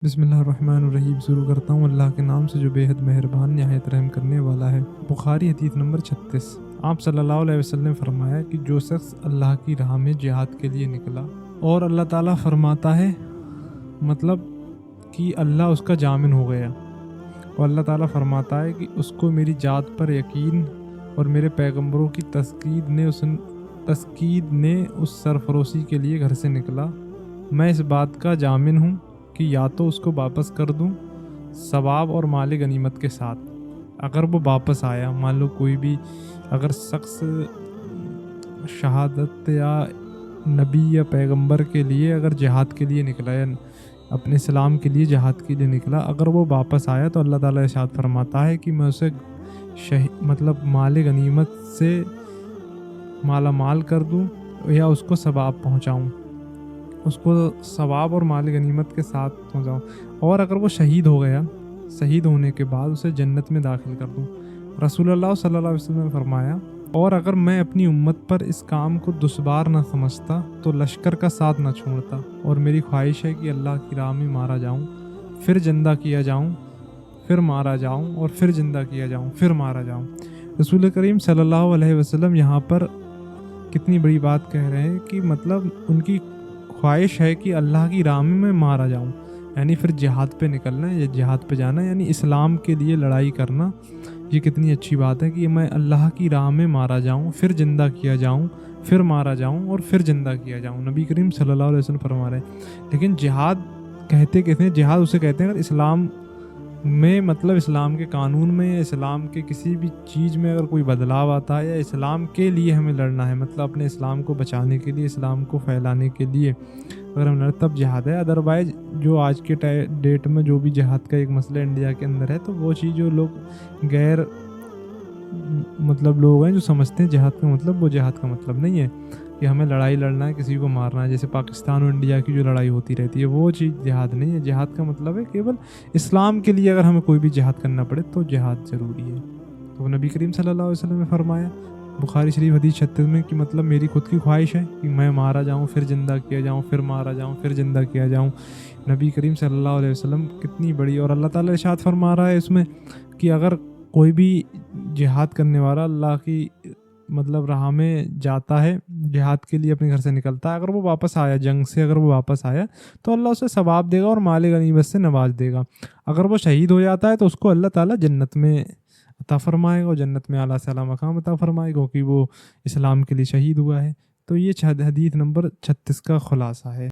بسم اللہ الرحمن الرحیم۔ شروع کرتا ہوں اللہ کے نام سے جو بے حد مہربان نہایت رحم کرنے والا ہے۔ بخاری حدیث نمبر 36۔ آپ صلی اللہ علیہ وسلم نے فرمایا کہ جو شخص اللہ کی راہ میں جہاد کے لیے نکلا اور اللہ تعالیٰ فرماتا ہے مطلب کہ اللہ اس کا ضامن ہو گیا، اور اللہ تعالیٰ فرماتا ہے کہ اس کو میری ذات پر یقین اور میرے پیغمبروں کی تسکید نے اس سرفروشی کے لیے گھر سے نکلا، میں اس بات کا ضامن ہوں کہ یا تو اس کو واپس کر دوں ثواب اور مال غنیمت کے ساتھ۔ اگر وہ واپس آیا، مان لو کوئی بھی اگر شخص شہادت یا نبی یا پیغمبر کے لیے اگر جہاد کے لیے نکلا یا اپنے اسلام کے لیے جہاد کے لیے نکلا، اگر وہ واپس آیا تو اللہ تعالیٰ ارشاد فرماتا ہے کہ میں اسے مطلب مال غنیمت سے مالا مال کر دوں یا اس کو ثواب پہنچاؤں، اس کو ثواب اور مال غنیمت کے ساتھ پہنچاؤں، اور اگر وہ شہید ہو گیا، شہید ہونے کے بعد اسے جنت میں داخل کر دوں۔ رسول اللہ صلی اللہ علیہ وسلم نے فرمایا، اور اگر میں اپنی امت پر اس کام کو دشوار نہ سمجھتا تو لشکر کا ساتھ نہ چھوڑتا، اور میری خواہش ہے کہ اللہ کی راہ میں مارا جاؤں، پھر زندہ کیا جاؤں، پھر مارا جاؤں، اور پھر زندہ کیا جاؤں، پھر مارا جاؤں۔ رسول کریم صلی اللہ علیہ وسلم یہاں پر کتنی بڑی بات کہہ رہے ہیں کہ مطلب ان کی خواہش ہے کہ اللہ کی راہ میں مارا جاؤں، یعنی پھر جہاد پہ نکلنا ہے یا جہاد پہ جانا، یعنی اسلام کے لیے لڑائی کرنا۔ یہ کتنی اچھی بات ہے کہ میں اللہ کی راہ میں مارا جاؤں، پھر زندہ کیا جاؤں، پھر مارا جاؤں، اور پھر زندہ کیا جاؤں۔ نبی کریم صلی اللہ علیہ وسلم فرما رہے ہیں۔ لیکن جہاد کہتے ہیں، جہاد اسے کہتے ہیں اگر اسلام میں مطلب اسلام کے قانون میں یا اسلام کے کسی بھی چیز میں اگر کوئی بدلاؤ آتا ہے، یا اسلام کے لیے ہمیں لڑنا ہے، مطلب اپنے اسلام کو بچانے کے لیے، اسلام کو پھیلانے کے لیے اگر ہم لڑیں تب جہاد ہے۔ ادروائز جو آج کے ڈیٹ میں جو بھی جہاد کا ایک مسئلہ انڈیا کے اندر ہے، تو وہ چیز جو لوگ غیر مطلب لوگ ہیں جو سمجھتے ہیں جہاد کا مطلب، وہ جہاد کا مطلب نہیں ہے کہ ہمیں لڑائی لڑنا ہے، کسی کو مارنا ہے، جیسے پاکستان اور انڈیا کی جو لڑائی ہوتی رہتی ہے، وہ چیز جہاد نہیں ہے۔ جہاد کا مطلب ہے کیول اسلام کے لیے اگر ہمیں کوئی بھی جہاد کرنا پڑے تو جہاد ضروری ہے۔ تو نبی کریم صلی اللہ علیہ وسلم نے فرمایا بخاری شریف حدیث 36 میں کہ مطلب میری خود کی خواہش ہے کہ میں مارا جاؤں، پھر زندہ کیا جاؤں، پھر مارا جاؤں، پھر زندہ کیا جاؤں۔ نبی کریم صلی اللہ علیہ وسلم کتنی بڑی، اور اللہ تعالیٰ ارشاد فرما رہا ہے اس میں کہ اگر کوئی بھی جہاد کرنے والا اللہ کی مطلب راہ میں جاتا ہے، جہاد کے لیے اپنے گھر سے نکلتا ہے، اگر وہ واپس آیا جنگ سے، اگر وہ واپس آیا تو اللہ اسے ثواب دے گا اور مال غنیمت سے نواز دے گا۔ اگر وہ شہید ہو جاتا ہے تو اس کو اللہ تعالیٰ جنت میں عطا فرمائے گا، اور جنت میں اعلیٰ سے اعلیٰ مقام عطا فرمائے گا، کیونکہ وہ اسلام کے لیے شہید ہوا ہے۔ تو یہ حدیث نمبر 36 کا خلاصہ ہے۔